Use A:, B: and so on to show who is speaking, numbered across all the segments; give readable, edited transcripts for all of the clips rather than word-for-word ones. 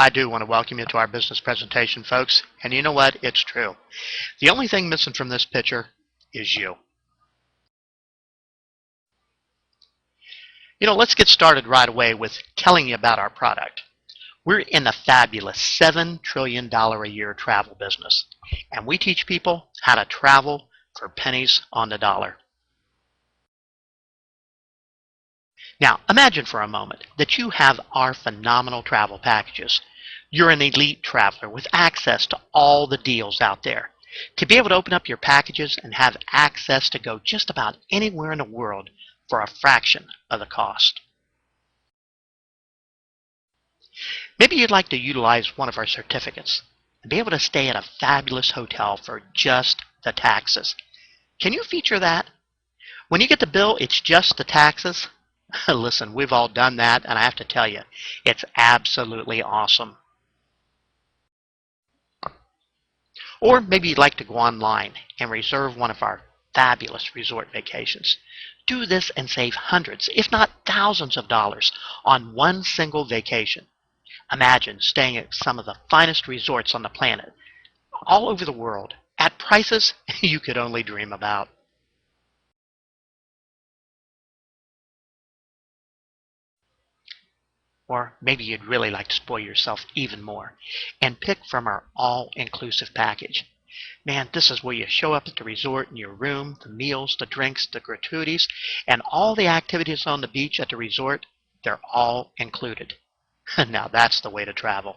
A: I do want to welcome you to our business presentation, folks. And you know what? It's true. The only thing missing from this picture is you. Let's get started right away with telling you about our product. We're in the fabulous $7 trillion a year travel business. And we teach people how to travel for pennies on the dollar. Now, imagine for a moment that you have our phenomenal travel packages. You're an elite traveler with access to all the deals out there. To be able to open up your packages and have access to go just about anywhere in the world for a fraction of the cost. Maybe you'd like to utilize one of our certificates and be able to stay at a fabulous hotel for just the taxes. Can you feature that? When you get the bill, it's just the taxes? Listen, we've all done that, and I have to tell you, it's absolutely awesome. Or maybe you'd like to go online and reserve one of our fabulous resort vacations. Do this and save hundreds, if not thousands of dollars on one single vacation. Imagine staying at some of the finest resorts on the planet, all over the world, at prices you could only dream about. Or maybe you'd really like to spoil yourself even more and pick from our all-inclusive package. Man, this is where you show up at the resort in your room, the meals, the drinks, the gratuities, and all the activities on the beach at the resort, they're all included. Now that's the way to travel.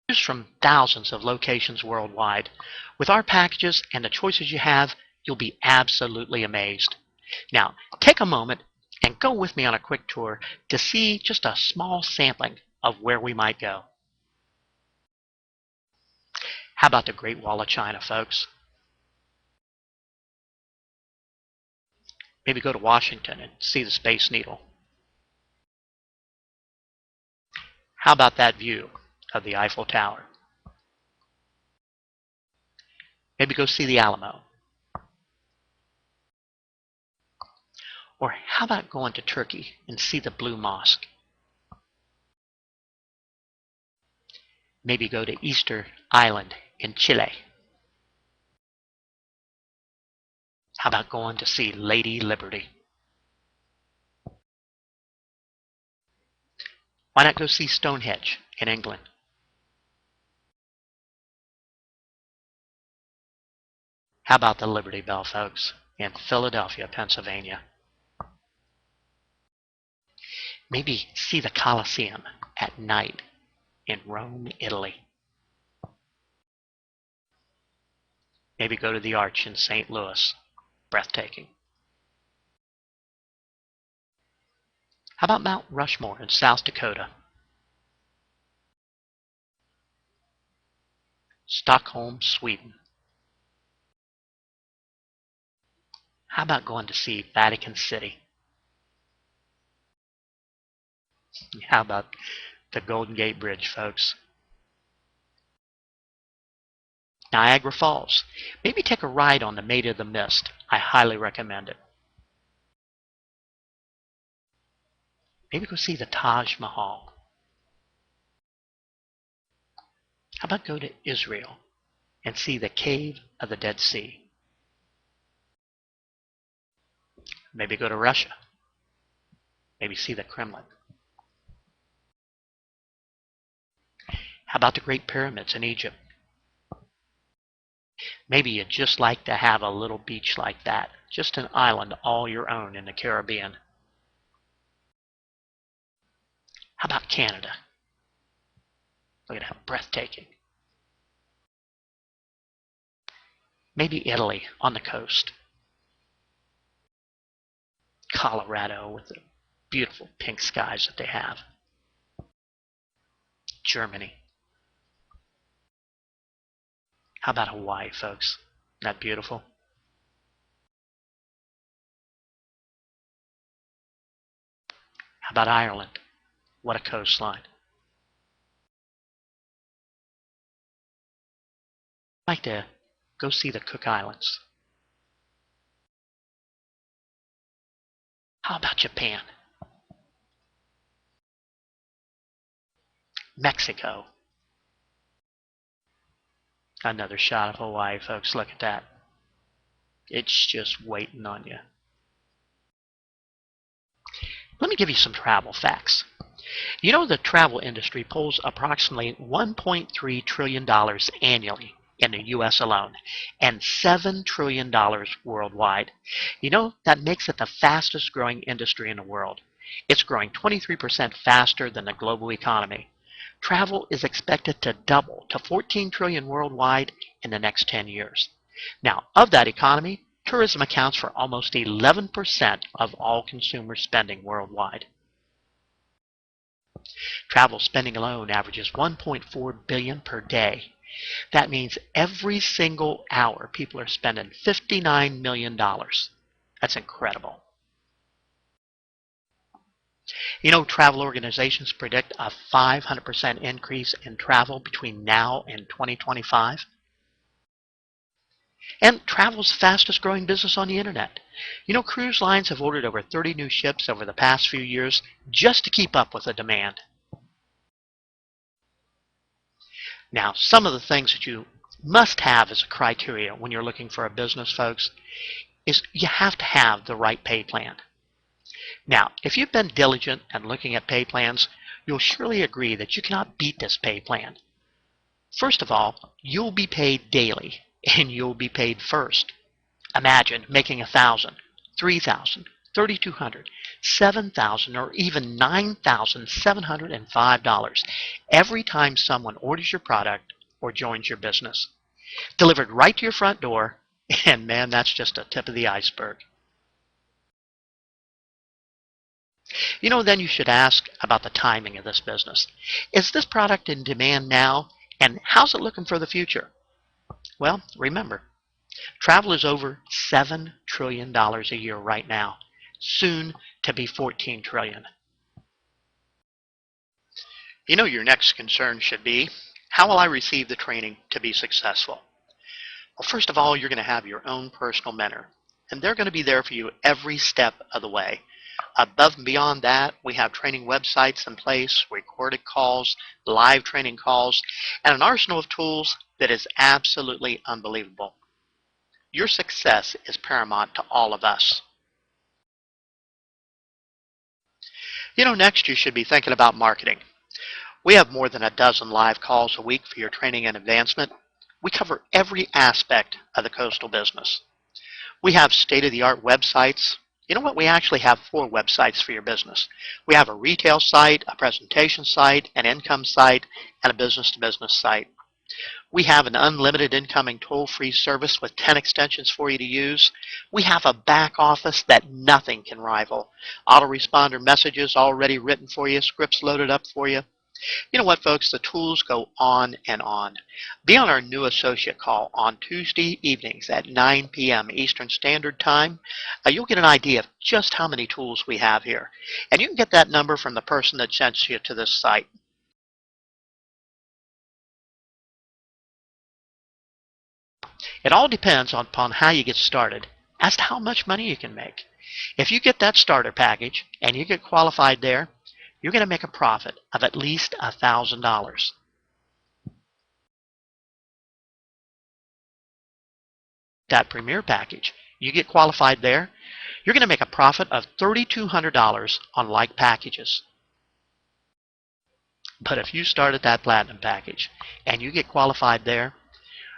A: Choose from thousands of locations worldwide. With our packages and the choices you have, you'll be absolutely amazed. Now, take a moment and go with me on a quick tour to see just a small sampling of where we might go. How about the Great Wall of China, folks? Maybe go to Washington and see the Space Needle. How about that view of the Eiffel Tower? Maybe go see the Alamo. Or how about going to Turkey and see the Blue Mosque? Maybe go to Easter Island in Chile. How about going to see Lady Liberty? Why not go see Stonehenge in England? How about the Liberty Bell, folks, in Philadelphia, Pennsylvania? Maybe see the Colosseum at night in Rome, Italy. Maybe go to the Arch in St. Louis. Breathtaking. How about Mount Rushmore in South Dakota? Stockholm, Sweden. How about going to see Vatican City? How about the Golden Gate Bridge, folks? Niagara Falls. Maybe take a ride on the Maid of the Mist. I highly recommend it. Maybe go see the Taj Mahal. How about go to Israel and see the Cave of the Dead Sea? Maybe go to Russia. Maybe see the Kremlin. How about the Great Pyramids in Egypt? Maybe you'd just like to have a little beach like that, just an island all your own in the Caribbean. How about Canada? Look at how breathtaking. Maybe Italy on the coast. Colorado with the beautiful pink skies that they have. Germany. How about Hawaii, folks? Isn't that beautiful? How about Ireland? What a coastline. I'd like to go see the Cook Islands. How about Japan? Mexico. Another shot of Hawaii, folks. Look at that. It's just waiting on you. Let me give you some travel facts. You know, the travel industry pulls approximately $1.3 trillion annually in the U.S. alone and $7 trillion worldwide. You know, that makes it the fastest growing industry in the world. It's growing 23% faster than the global economy. Travel is expected to double to 14 trillion worldwide in the next 10 years. Now, of that economy, tourism accounts for almost 11% of all consumer spending worldwide. Travel spending alone averages $1.4 billion per day. That means every single hour people are spending $59 million. That's incredible. You know, travel organizations predict a 500% increase in travel between now and 2025. And travel's the fastest growing business on the internet. You know, cruise lines have ordered over 30 new ships over the past few years just to keep up with the demand. Now, some of the things that you must have as a criteria when you're looking for a business, folks, is you have to have the right pay plan. Now, if you've been diligent and looking at pay plans, you'll surely agree that you cannot beat this pay plan. First of all, you'll be paid daily, and you'll be paid first. Imagine making $1,000, $3,000, $3,200, $7,000, or even $9,705 every time someone orders your product or joins your business. Delivered right to your front door, and man, that's just a tip of the iceberg. You know, then you should ask about the timing of this business. Is this product in demand now, and how's it looking for the future? Well, remember, travel is over $7 trillion a year right now, soon to be $14 trillion. You know, your next concern should be, how will I receive the training to be successful? Well, first of all, you're going to have your own personal mentor, and they're going to be there for you every step of the way. Above and beyond that, we have training websites in place, recorded calls, live training calls, and an arsenal of tools that is absolutely unbelievable. Your success is paramount to all of us. You know, next you should be thinking about marketing. We have more than a dozen live calls a week for your training and advancement. We cover every aspect of the coastal business. We have state-of-the-art websites. You know what? We actually have 4 websites for your business. We have a retail site, a presentation site, an income site, and a business-to-business site. We have an unlimited incoming toll-free service with 10 extensions for you to use. We have a back office that nothing can rival. Autoresponder messages already written for you, scripts loaded up for you. You know what, folks? The tools go on and on. Be on our new associate call on Tuesday evenings at 9 p.m. Eastern Standard Time. You'll get an idea of just how many tools we have here. And you can get that number from the person that sent you to this site. It all depends upon how you get started as to how much money you can make. If you get that starter package and you get qualified there, you're going to make a profit of at least $1,000. That premier package, you get qualified there, you're going to make a profit of $3,200 on like packages. But if you start at that platinum package and you get qualified there,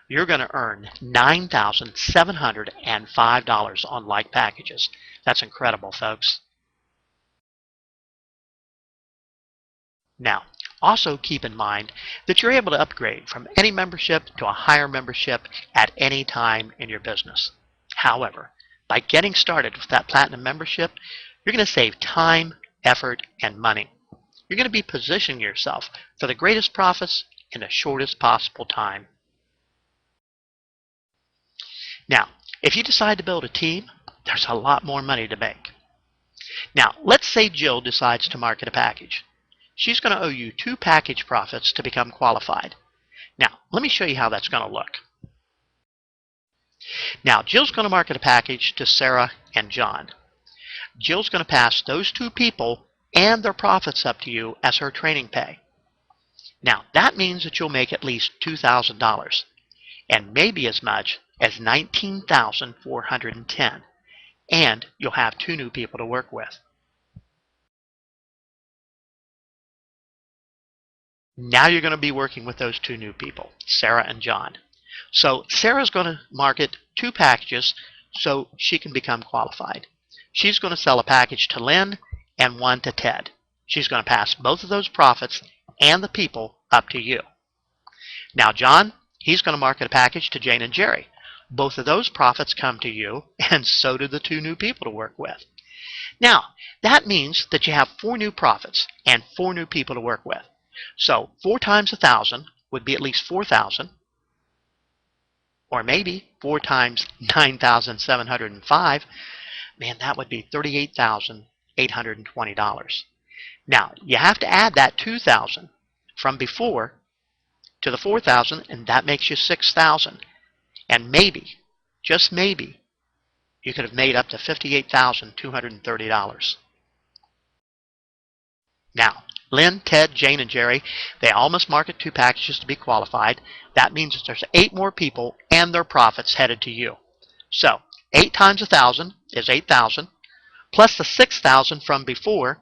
A: you're going to earn $9,705 on like packages. That's incredible, folks. Now, also keep in mind that you're able to upgrade from any membership to a higher membership at any time in your business. However, by getting started with that platinum membership, you're going to save time, effort, and money. You're going to be positioning yourself for the greatest profits in the shortest possible time. Now, if you decide to build a team, there's a lot more money to make. Now, let's say Jill decides to market a package. She's going to owe you 2 package profits to become qualified. Now, let me show you how that's going to look. Now, Jill's going to market a package to Sarah and John. Jill's going to pass those 2 people and their profits up to you as her training pay. Now, that means that you'll make at least $2,000 and maybe as much as $19,410, and you'll have 2 new people to work with. Now you're going to be working with those 2 new people, Sarah and John. So Sarah's going to market 2 packages so she can become qualified. She's going to sell a package to Lynn and one to Ted. She's going to pass both of those profits and the people up to you. Now John, he's going to market a package to Jane and Jerry. Both of those profits come to you, and so do the 2 new people to work with. Now, that means that you have 4 new profits and 4 new people to work with. So 4 times 1,000 would be at least 4,000, or maybe 4 times 9,705. Man, that would be $38,820. Now, you have to add that 2,000 from before to the 4,000, and that makes you 6,000. And maybe, just maybe, you could have made up to $58,230. Now, Lynn, Ted, Jane, and Jerry, they all must market 2 packages to be qualified. That means that there's 8 more people and their profits headed to you. So, 8 times 1,000 is 8,000, plus the 6,000 from before.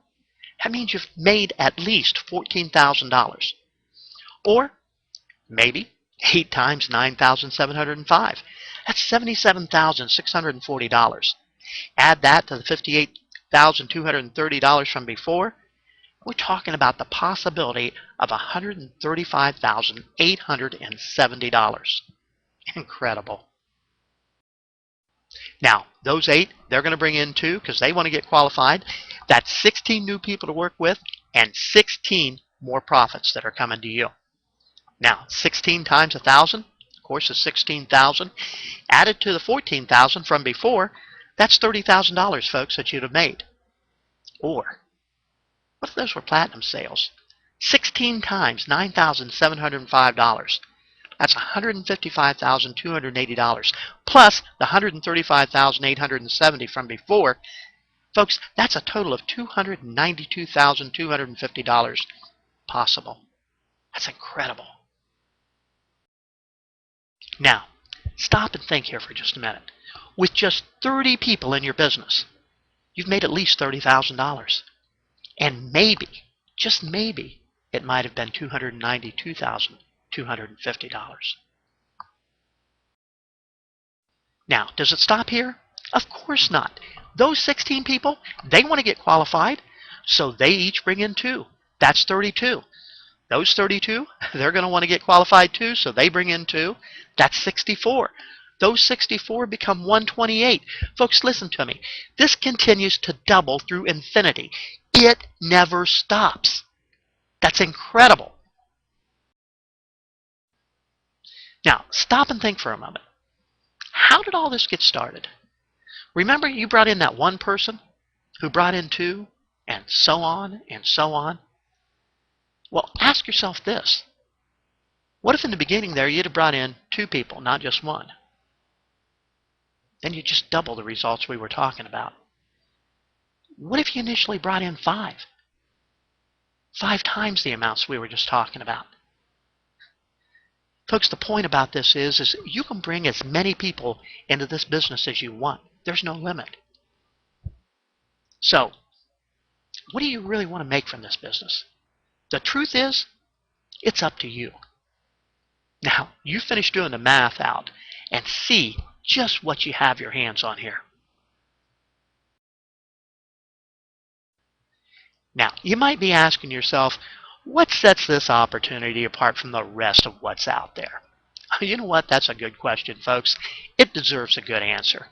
A: That means you've made at least $14,000. Or maybe 8 times 9,705. That's $77,640. Add that to the $58,230 from before. We're talking about the possibility of $135,870. Incredible. Now, those 8, they're going to bring in 2 because they want to get qualified. That's 16 new people to work with and 16 more profits that are coming to you. Now, 16 times 1,000, of course, is 16,000. Added to the 14,000 from before, that's $30,000, folks, that you'd have made. Or, what if those were platinum sales? 16 times $9,705. That's $155,280, plus the $135,870 from before. Folks, that's a total of $292,250 possible. That's incredible. Now, stop and think here for just a minute. With just 30 people in your business, you've made at least $30,000. And maybe, just maybe, it might have been $292,250. Now, does it stop here? Of course not. Those 16 people, they want to get qualified, so they each bring in 2. That's 32. Those 32, they're going to want to get qualified too, so they bring in 2. That's 64. Those 64 become 128. Folks, listen to me. This continues to double through infinity. It never stops. That's incredible. Now, stop and think for a moment. How did all this get started? Remember, you brought in that one person who brought in 2, and so on and so on? Well, ask yourself this. What if in the beginning there you'd have brought in 2 people, not just 1? Then you just double the results we were talking about. What if you initially brought in 5? 5 times the amounts we were just talking about. Folks, the point about this is you can bring as many people into this business as you want. There's no limit. So, what do you really want to make from this business? The truth is, it's up to you. Now, you finish doing the math out and see just what you have your hands on here. Now, you might be asking yourself, what sets this opportunity apart from the rest of what's out there? You know what? That's a good question, folks. It deserves a good answer.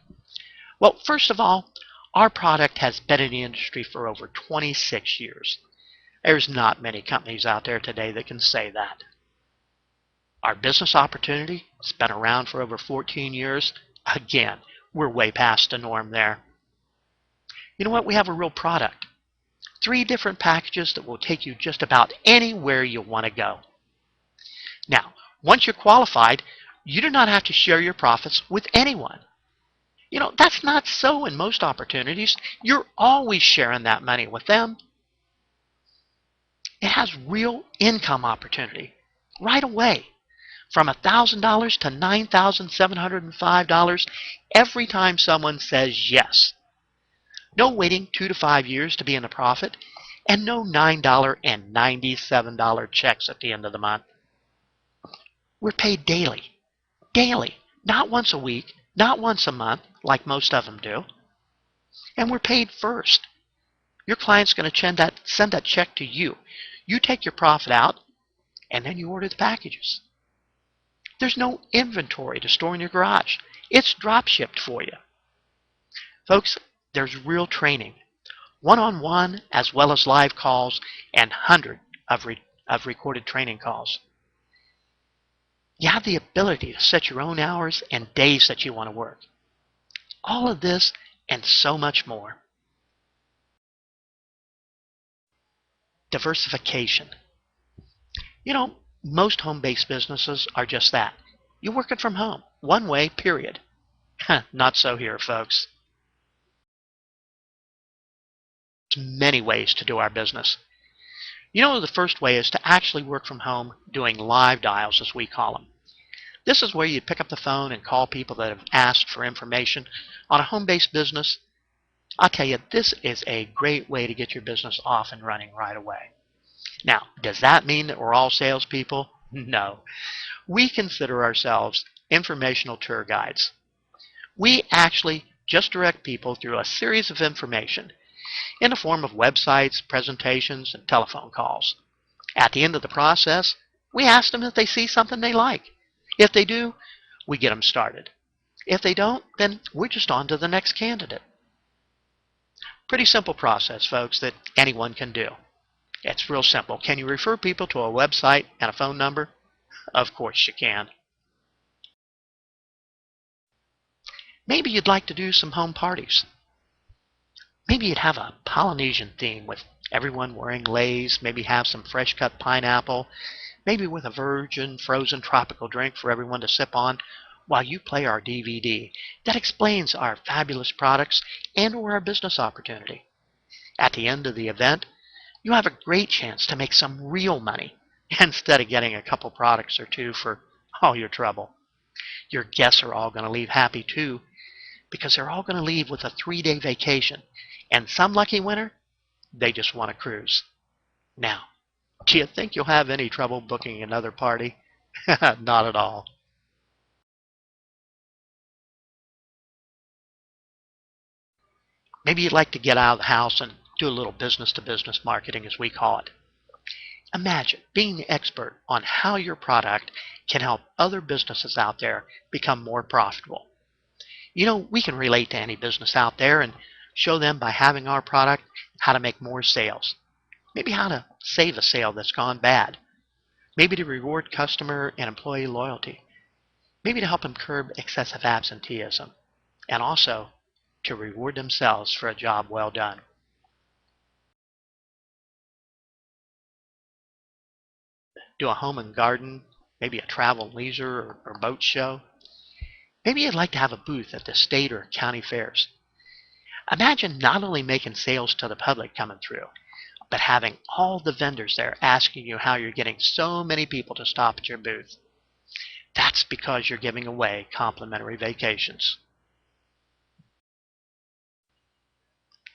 A: Well, first of all, our product has been in the industry for over 26 years. There's not many companies out there today that can say that. Our business opportunity has been around for over 14 years. Again, we're way past the norm there. You know what? We have a real product. 3 different packages that will take you just about anywhere you want to go. Now, once you're qualified, you do not have to share your profits with anyone. You know, that's not so in most opportunities. You're always sharing that money with them. It has real income opportunity right away, from $1,000 to $9,705 every time someone says yes. No waiting 2 to 5 years to be in a profit, and no $9.97 checks at the end of the month. We're paid daily. Daily. Not once a week, not once a month, like most of them do. And we're paid first. Your client's going to send that check to you. You take your profit out, and then you order the packages. There's no inventory to store in your garage. It's drop shipped for you. Folks, there's real training, one-on-one as well as live calls, and hundreds of recorded training calls. You have the ability to set your own hours and days that you want to work. All of this and so much more. Diversification. You know, most home-based businesses are just that. You're working from home, one way, period. Not so here, folks. There's many ways to do our business. You know, the first way is to actually work from home doing live dials, as we call them. This is where you pick up the phone and call people that have asked for information on a home-based business. I'll tell you, this is a great way to get your business off and running right away. Now, does that mean that we're all salespeople? No. We consider ourselves informational tour guides. We actually just direct people through a series of information in the form of websites, presentations, and telephone calls. At the end of the process, we ask them if they see something they like. If they do, we get them started. If they don't, then we're just on to the next candidate. Pretty simple process, folks, that anyone can do. It's real simple. Can you refer people to a website and a phone number? Of course you can. Maybe you'd like to do some home parties. Maybe you'd have a Polynesian theme with everyone wearing leis, maybe have some fresh cut pineapple, maybe with a virgin frozen tropical drink for everyone to sip on while you play our DVD that explains our fabulous products and or our business opportunity. At the end of the event, you have a great chance to make some real money instead of getting a couple products or two for all your trouble. Your guests are all going to leave happy too, because they're all going to leave with a 3-day vacation, and some lucky winner, they just want a cruise. Now, do you think you'll have any trouble booking another party? Not at all. Maybe you'd like to get out of the house and do a little business-to-business marketing, as we call it. Imagine being the expert on how your product can help other businesses out there become more profitable. You know, we can relate to any business out there and show them by having our product how to make more sales. Maybe how to save a sale that's gone bad. Maybe to reward customer and employee loyalty. Maybe to help them curb excessive absenteeism. And also to reward themselves for a job well done. Do a home and garden, maybe a travel and leisure or boat show. Maybe you'd like to have a booth at the state or county fairs. Imagine not only making sales to the public coming through, but having all the vendors there asking you how you're getting so many people to stop at your booth. That's because you're giving away complimentary vacations.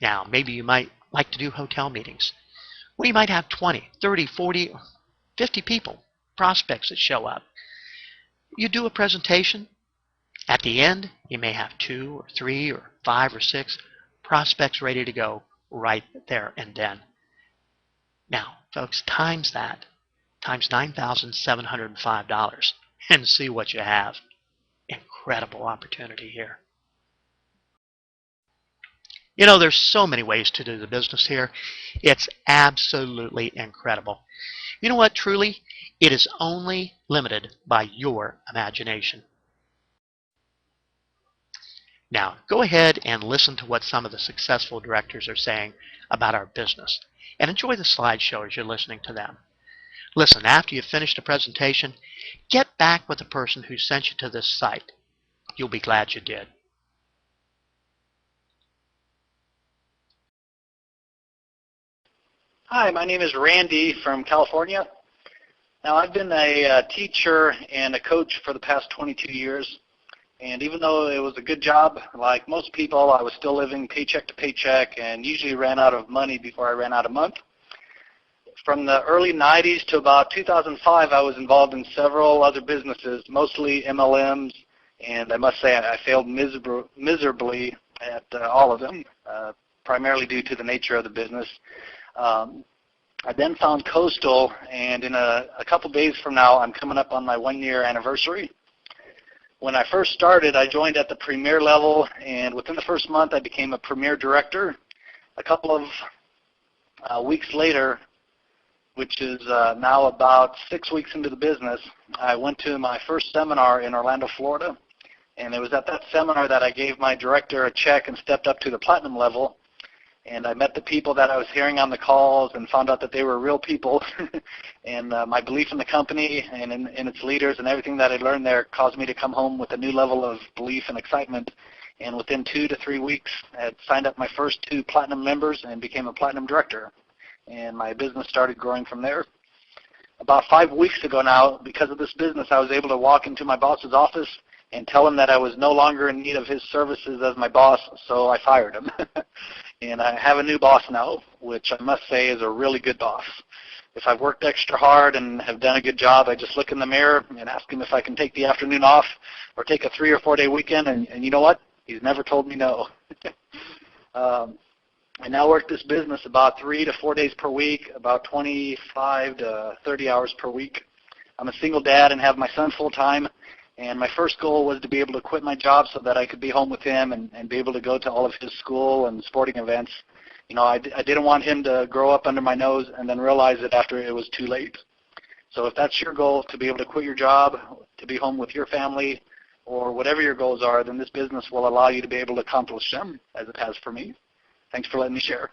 A: Now, maybe you might like to do hotel meetings, where you might have 20, 30, 40, 50 people, prospects that show up. You do a presentation. At the end, you may have 2 or 3 or 5 or 6 prospects ready to go right there and then. Now, folks, times that, times $9,705, and see what you have. Incredible opportunity here. You know, there's so many ways to do the business here. It's absolutely incredible. You know what, truly? It is only limited by your imagination. Now, go ahead and listen to what some of the successful directors are saying about our business, and enjoy the slideshow as you're listening to them. Listen, after you've finished the presentation, get back with the person who sent you to this site. You'll be glad you did.
B: Hi, my name is Randy from California. Now, I've been a teacher and a coach for the past 22 years, and even though it was a good job, like most people, I was still living paycheck to paycheck and usually ran out of money before I ran out of month. From the early 90s to about 2005, I was involved in several other businesses, mostly MLMs, and I must say I failed miserably at all of them, primarily due to the nature of the business. I then found Coastal, and in a couple days from now, I'm coming up on my 1-year anniversary. When I first started, I joined at the premier level, and within the first month, I became a premier director. A couple of weeks later, which is now about 6 weeks into the business, I went to my first seminar in Orlando, Florida, and it was at that seminar that I gave my director a check and stepped up to the platinum level. And I met the people that I was hearing on the calls and found out that they were real people. And my belief in the company and in its leaders and everything that I learned there caused me to come home with a new level of belief and excitement. And within 2 to 3 weeks, I had signed up my first 2 platinum members and became a platinum director. And my business started growing from there. About 5 weeks ago now, because of this business, I was able to walk into my boss's office and tell him that I was no longer in need of his services as my boss, so I fired him. And I have a new boss now, which I must say is a really good boss. If I've worked extra hard and have done a good job, I just look in the mirror and ask him if I can take the afternoon off or take a 3 or 4 day weekend, and you know what? He's never told me no. I now work this business about 3 to 4 days per week, about 25 to 30 hours per week. I'm a single dad and have my son full-time. And my first goal was to be able to quit my job so that I could be home with him and be able to go to all of his school and sporting events. You know, I didn't want him to grow up under my nose and then realize it after it was too late. So if that's your goal, to be able to quit your job, to be home with your family, or whatever your goals are, then this business will allow you to be able to accomplish them, as it has for me. Thanks for letting me share.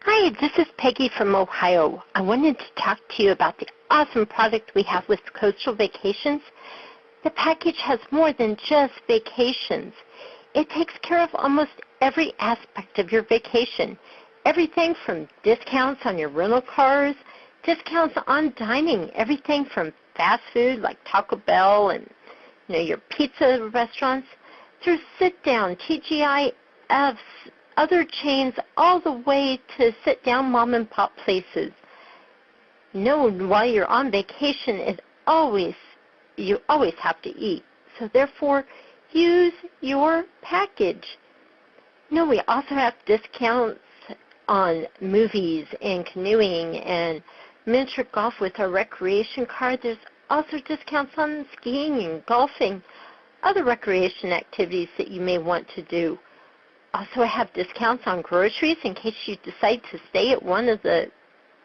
C: Hi, this is Peggy from Ohio. I wanted to talk to you about the awesome product we have with Coastal Vacations. The package has more than just vacations. It takes care of almost every aspect of your vacation. Everything from discounts on your rental cars, discounts on dining, everything from fast food like Taco Bell and your pizza restaurants, through sit-down, TGIFs, other chains, all the way to sit-down mom-and-pop places. While you're on vacation, you always have to eat. So therefore, use your package. We also have discounts on movies and canoeing and miniature golf with our recreation card. There's also discounts on skiing and golfing, other recreation activities that you may want to do. Also, I have discounts on groceries in case you decide to stay at one of the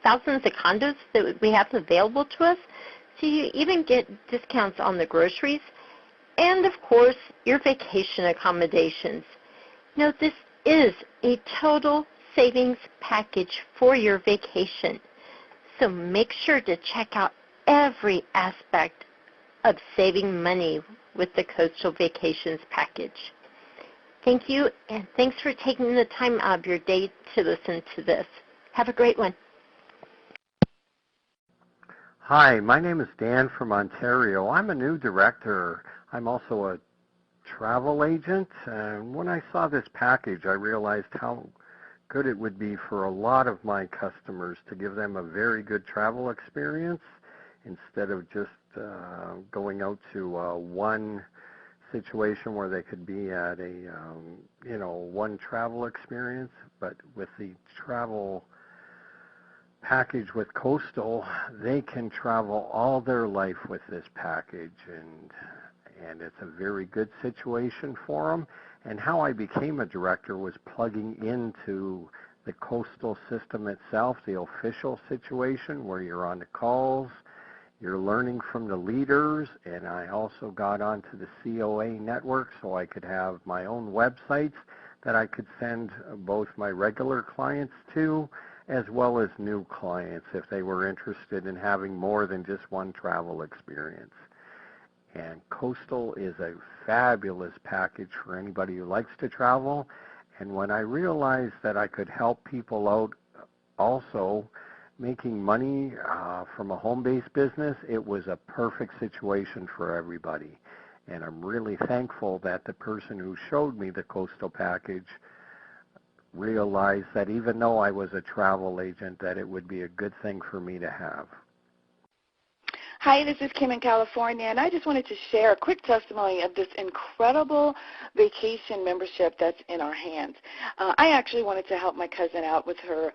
C: thousands of condos that we have available to us. So you even get discounts on the groceries. And, of course, your vacation accommodations. This is a total savings package for your vacation. So make sure to check out every aspect of saving money with the Coastal Vacations package. Thank you, and thanks for taking the time out of your day to listen to this. Have a great one.
D: Hi, my name is Dan from Ontario. I'm a new director. I'm also a travel agent, and when I saw this package, I realized how good it would be for a lot of my customers to give them a very good travel experience instead of just going out to one situation where they could be at a one travel experience. But with the travel package with Coastal, they can travel all their life with this package, and it's a very good situation for them. And how I became a director was plugging into the Coastal system itself, the official situation where you're on the calls, you're learning from the leaders, and I also got onto the COA network so I could have my own websites that I could send both my regular clients to as well as new clients if they were interested in having more than just one travel experience. And Coastal is a fabulous package for anybody who likes to travel. And when I realized that I could help people out also making money from a home-based business. It was a perfect situation for everybody. And I'm really thankful that the person who showed me the Coastal package realized that even though I was a travel agent, that it would be a good thing for me to have.
E: Hi, this is Kim in California, and I just wanted to share a quick testimony of this incredible vacation membership that's in our hands. I actually wanted to help my cousin out with her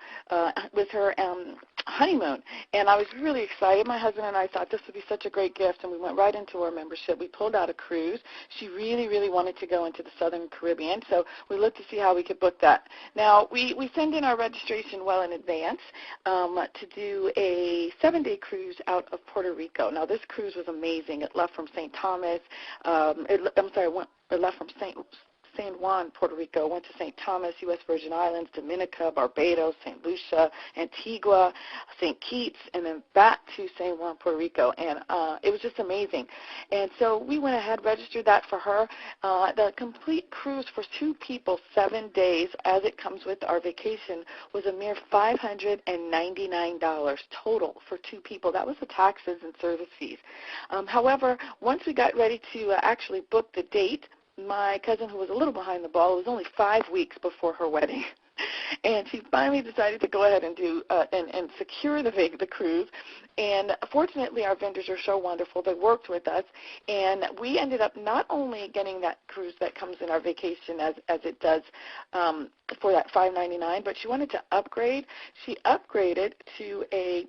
E: honeymoon, and I was really excited. My husband and I thought this would be such a great gift, and we went right into our membership. We pulled out a cruise. She really, really wanted to go into the Southern Caribbean, so we looked to see how we could book that. Now, we send in our registration well in advance to do a 7-day cruise out of Puerto Rico. Now, this cruise was amazing. It left from St. Thomas. It left from San Juan, Puerto Rico, went to St. Thomas, U.S. Virgin Islands, Dominica, Barbados, St. Lucia, Antigua, St. Kitts, and then back to San Juan, Puerto Rico. And it was just amazing. And so we went ahead, registered that for her. The complete cruise for 2 people, 7 days, as it comes with our vacation, was a mere $599 total for 2 people. That was the taxes and service fees. However, once we got ready to actually book the date, my cousin, who was a little behind the ball, it was only 5 weeks before her wedding, and she finally decided to go ahead and do and secure the cruise. And fortunately, our vendors are so wonderful. They worked with us, and we ended up not only getting that cruise that comes in our vacation as it does for that $599, but she wanted to upgrade. She upgraded to a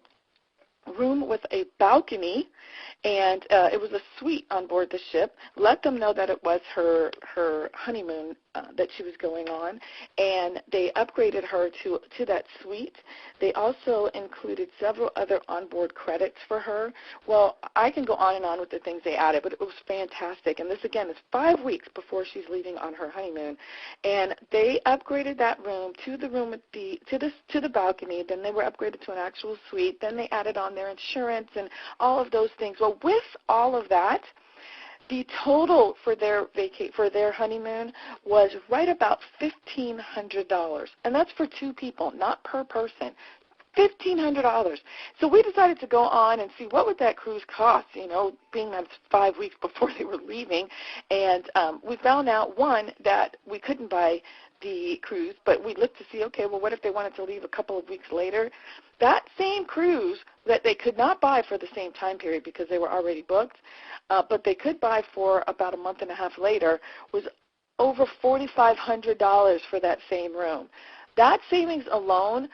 E: room with a balcony, and it was a suite on board the ship. Let them know that it was her honeymoon that she was going on, and they upgraded her to that suite. They also included several other onboard credits for her. Well, I can go on and on with the things they added, but it was fantastic. And this, again, is 5 weeks before she's leaving on her honeymoon. And they upgraded that room to the room with to the balcony. Then they were upgraded to an actual suite. Then they added on their insurance and all of those things. Well, with all of that, the total for their honeymoon was right about $1,500, and that's for 2 people, not per person. $1,500. So we decided to go on and see what would that cruise cost, being that it's 5 weeks before they were leaving. And we found out, one, that we couldn't buy the cruise, but we looked to see, okay, well, what if they wanted to leave a couple of weeks later? That same cruise that they could not buy for the same time period because they were already booked, but they could buy for about a month and a half later, was over $4,500 for that same room. That savings alone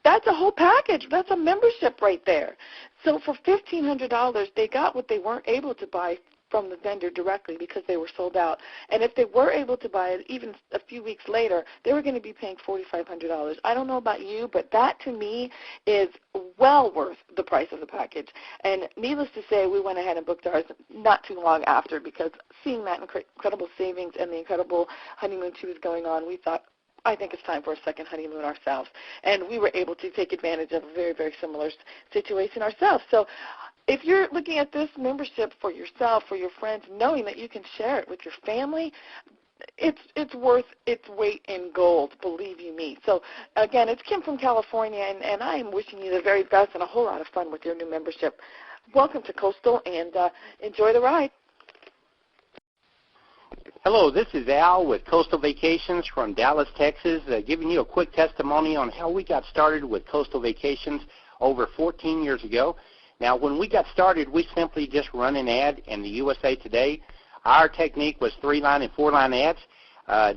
E: that's a whole package. That's a membership right there. So for $1,500, they got what they weren't able to buy from the vendor directly because they were sold out. And if they were able to buy it even a few weeks later, they were going to be paying $4,500. I don't know about you, but that to me is well worth the price of the package. And needless to say, we went ahead and booked ours not too long after, because seeing that incredible savings and the incredible honeymoon she was going on, we thought, I think it's time for a second honeymoon ourselves. And we were able to take advantage of a very, very similar situation ourselves. So if you're looking at this membership for yourself, for your friends, knowing that you can share it with your family, it's worth its weight in gold, believe you me. So, again, it's Kim from California, and I am wishing you the very best and a whole lot of fun with your new membership. Welcome to Coastal, and enjoy the ride.
F: Hello, this is Al with Coastal Vacations from Dallas, Texas, giving you a quick testimony on how we got started with Coastal Vacations over 14 years ago. Now, when we got started, we simply just run an ad in the USA Today. Our technique was 3-line and 4-line ads.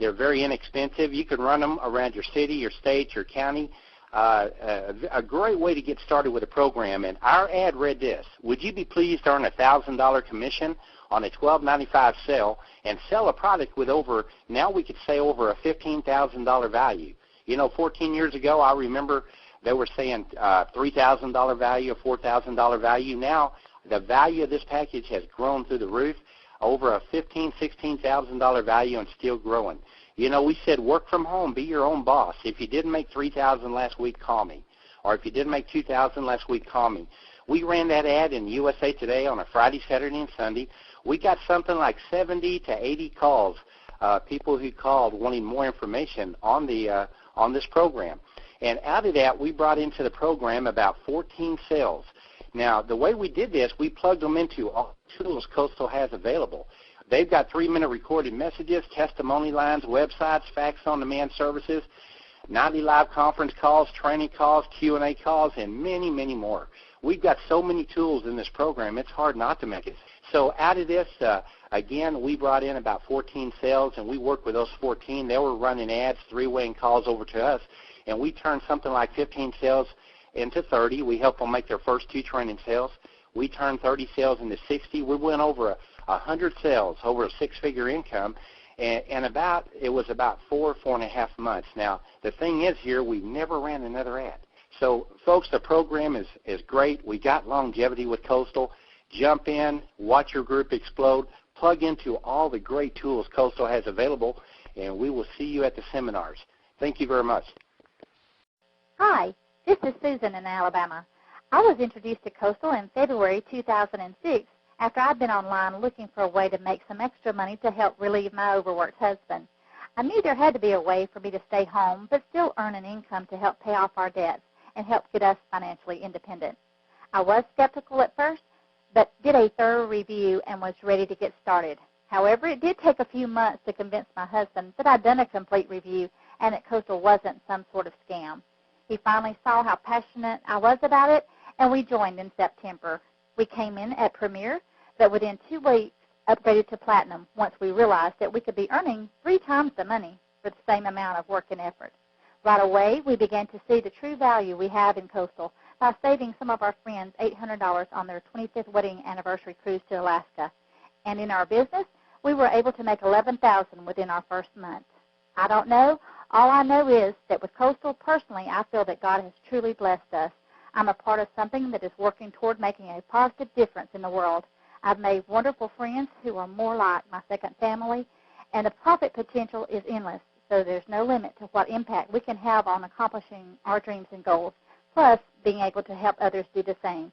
F: They're very inexpensive. You can run them around your city, your state, your county. A great way to get started with a program. And our ad read this: would you be pleased to earn a $1,000 commission on a $12.95 sale and sell a product with over, now we could say over a $15,000 value? 14 years ago, I remember they were saying $3,000 value or $4,000 value. Now the value of this package has grown through the roof, over a $15,000, $16,000 value, and still growing. We said work from home, be your own boss. If you didn't make $3,000 last week, call me. Or if you didn't make $2,000 last week, call me. We ran that ad in USA Today on a Friday, Saturday, and Sunday. We got something like 70 to 80 calls, people who called wanting more information on this program. And out of that, we brought into the program about 14 sales. Now, the way we did this, we plugged them into all the tools Coastal has available. They've got 3-minute recorded messages, testimony lines, websites, fax on-demand services, 90 live conference calls, training calls, Q&A calls, and many, many more. We've got so many tools in this program, it's hard not to make it. So out of this, again, we brought in about 14 sales, and we worked with those 14. They were running ads, three-way calls over to us, and we turned something like 15 sales into 30. We helped them make their first 2 training sales. We turned 30 sales into 60. We went over 100 sales, over a 6-figure income, and it was about 4.5 months. Now, the thing is here, we never ran another ad. So, folks, the program is great. We got longevity with Coastal. Jump in, watch your group explode, plug into all the great tools Coastal has available, and we will see you at the seminars. Thank you very much.
G: Hi, this is Susan in Alabama. I was introduced to Coastal in February 2006 after I'd been online looking for a way to make some extra money to help relieve my overworked husband. I knew there had to be a way for me to stay home but still earn an income to help pay off our debts and help get us financially independent. I was skeptical at first, but did a thorough review and was ready to get started. However, it did take a few months to convince my husband that I'd done a complete review and that Coastal wasn't some sort of scam. He finally saw how passionate I was about it, and we joined in September. We came in at Premier, but within 2 weeks upgraded to Platinum once we realized that we could be earning 3 times the money for the same amount of work and effort. Right away, we began to see the true value we have in Coastal by saving some of our friends $800 on their 25th wedding anniversary cruise to Alaska. And in our business, we were able to make $11,000 within our first month. I don't know. All I know is that with Coastal, personally, I feel that God has truly blessed us. I'm a part of something that is working toward making a positive difference in the world. I've made wonderful friends who are more like my second family, and the profit potential is endless, so there's no limit to what impact we can have on accomplishing our dreams and goals, plus being able to help others do the same.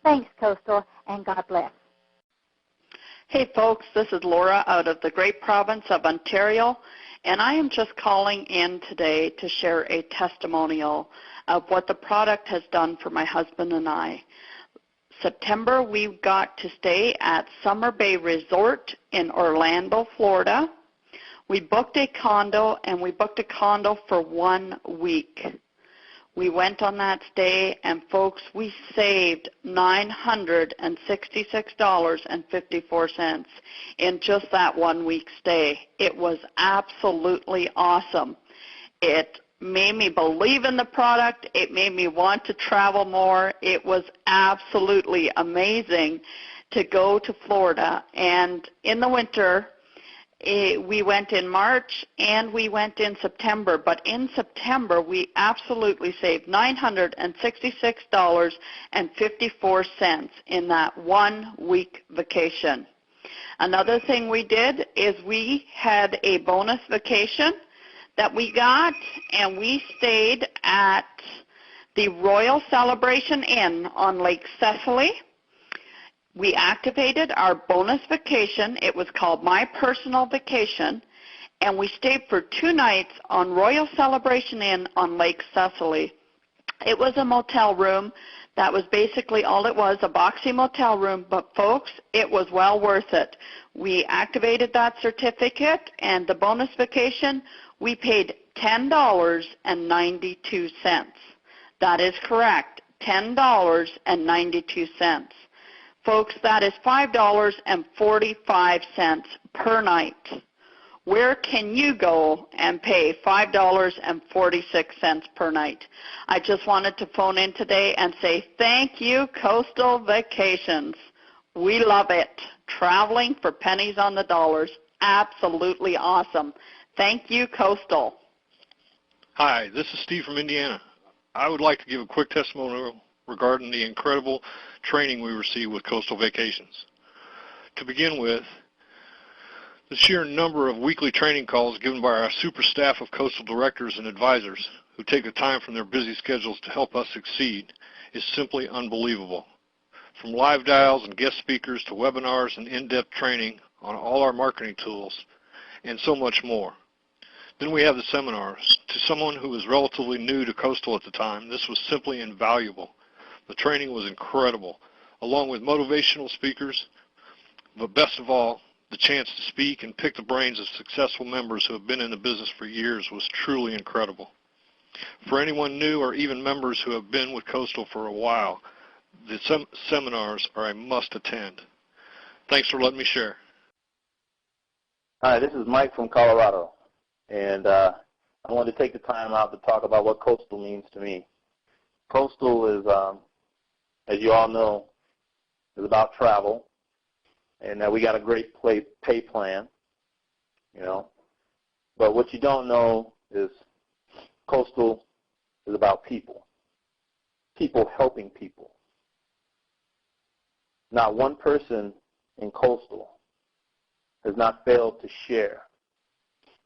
G: Thanks, Coastal, and God bless.
H: Hey, folks, this is Laura out of the great province of Ontario, and I am just calling in today to share a testimonial of what the product has done for my husband and I. September, we got to stay at Summer Bay Resort in Orlando, Florida. We booked a condo, and we booked a condo for 1 week. We went on that stay, and folks, we saved $966.54 in just that 1 week stay. It was absolutely awesome. It made me believe in the product. It made me want to travel more. It was absolutely amazing to go to Florida. And in the winter, we went in March and we went in September. But in September, we absolutely saved $966.54 in that 1 week vacation. Another thing we did is we had a bonus vacation that we got, and we stayed at the Royal Celebration Inn on Lake Cecily. We activated our bonus vacation. It was called My Personal Vacation, and we stayed for 2 nights on Royal Celebration Inn on Lake Cecily. It was a motel room. That was basically all it was, a boxy motel room, but folks, it was well worth it. We activated that certificate, and the bonus vacation, we paid $10.92. That is correct, $10.92. Folks, that is $5.45 per night. Where can you go and pay $5.46 per night? I just wanted to phone in today and say thank you, Coastal Vacations. We love it. Traveling for pennies on the dollars. Absolutely awesome. Thank you, Coastal.
I: Hi, this is Steve from Indiana. I would like to give a quick testimonial regarding the incredible training we received with Coastal Vacations. To begin with, the sheer number of weekly training calls given by our super staff of Coastal directors and advisors who take the time from their busy schedules to help us succeed is simply unbelievable. From live dials and guest speakers to webinars and in-depth training on all our marketing tools and so much more. Then we have the seminars. To someone who was relatively new to Coastal at the time, this was simply invaluable. The training was incredible, along with motivational speakers, but best of all, the chance to speak and pick the brains of successful members who have been in the business for years was truly incredible. For anyone new or even members who have been with Coastal for a while, the seminars are a must attend. Thanks for letting me share.
J: Hi, this is Mike from Colorado, and I wanted to take the time out to talk about what Coastal means to me. Coastal is, as you all know, is about travel, and we got a great pay plan, you know. But what you don't know is Coastal is about people, people helping people. Not one person in Coastal has not failed to share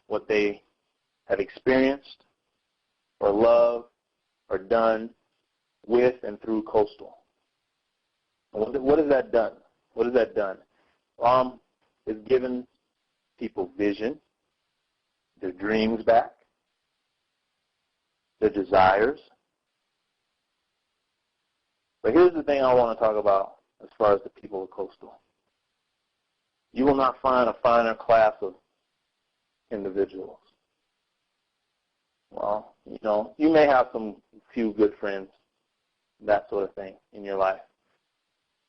J: what they have experienced or loved or done with and through Coastal. What has that done? What has that done? It's given people vision, their dreams back, their desires. But here's the thing I want to talk about as far as the people of Coastal. You will not find a finer class of individuals. Well, you know, you may have some few good friends, that sort of thing in your life.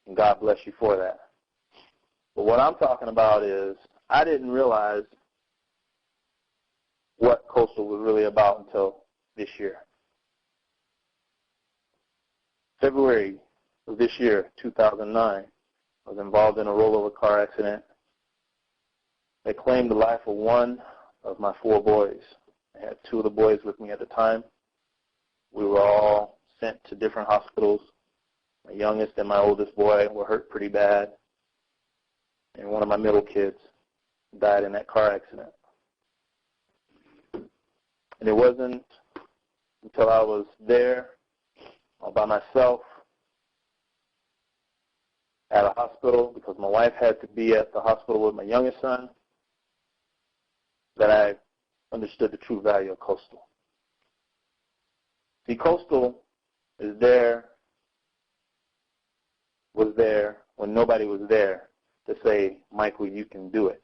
J: And God bless you for that. But what I'm talking about is I didn't realize what Coastal was really about until this year. February of this year, 2009, I was involved in a rollover car accident that claimed the life of one of my 4 boys. I had 2 of the boys with me at the time. We were all sent to different hospitals. My youngest and my oldest boy were hurt pretty bad, and one of my middle kids died in that car accident. And it wasn't until I was there all by myself at a hospital, because my wife had to be at the hospital with my youngest son, that I understood the true value of Coastal. See, Coastal was there when nobody was there to say, Michael, you can do it.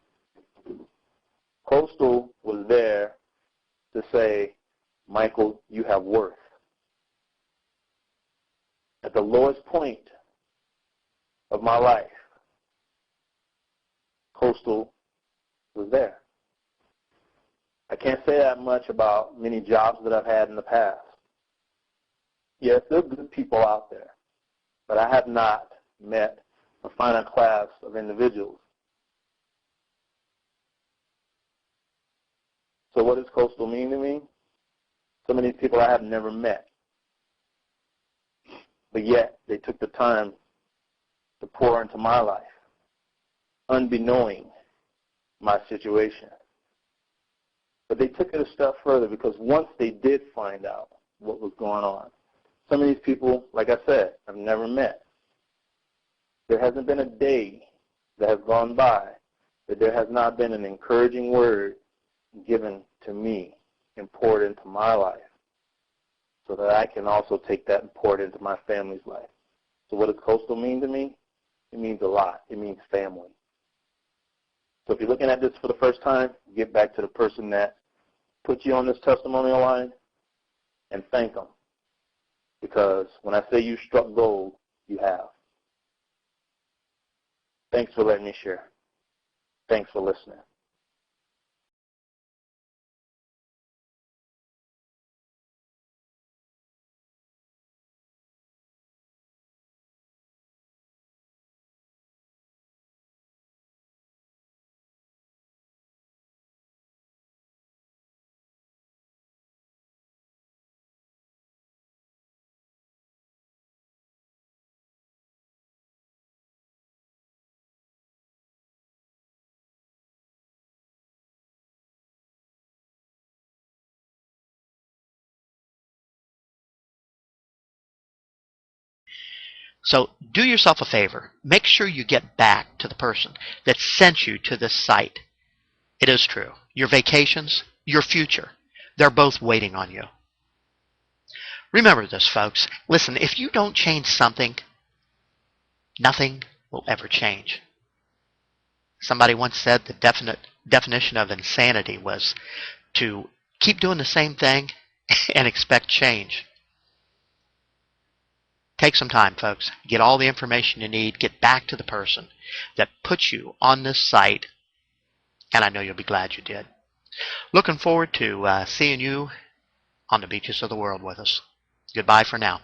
J: Coastal was there to say, Michael, you have worth. At the lowest point of my life, Coastal was there. I can't say that much about many jobs that I've had in the past. Yes, there are good people out there, but I have not met a finer class of individuals. So what does Coastal mean to me? Some of these people I have never met, but yet they took the time to pour into my life, unbeknowing my situation. But they took it a step further, because once they did find out what was going on, some of these people, like I said, I've never met. There hasn't been a day that has gone by that there has not been an encouraging word given to me and poured into my life, so that I can also take that and pour it into my family's life. So what does Coastal mean to me? It means a lot. It means family. So if you're looking at this for the first time, get back to the person that put you on this testimonial line and thank them. Because when I say you struck gold, you have. Thanks for letting me share. Thanks for listening.
A: So do yourself a favor. Make sure you get back to the person that sent you to this site. It is true. Your vacations, your future. They're both waiting on you. Remember this, folks. Listen, if you don't change something, nothing will ever change. Somebody once said the definition of insanity was to keep doing the same thing and expect change. Take some time, folks. Get all the information you need. Get back to the person that put you on this site, and I know you'll be glad you did. Looking forward to seeing you on the beaches of the world with us. Goodbye for now.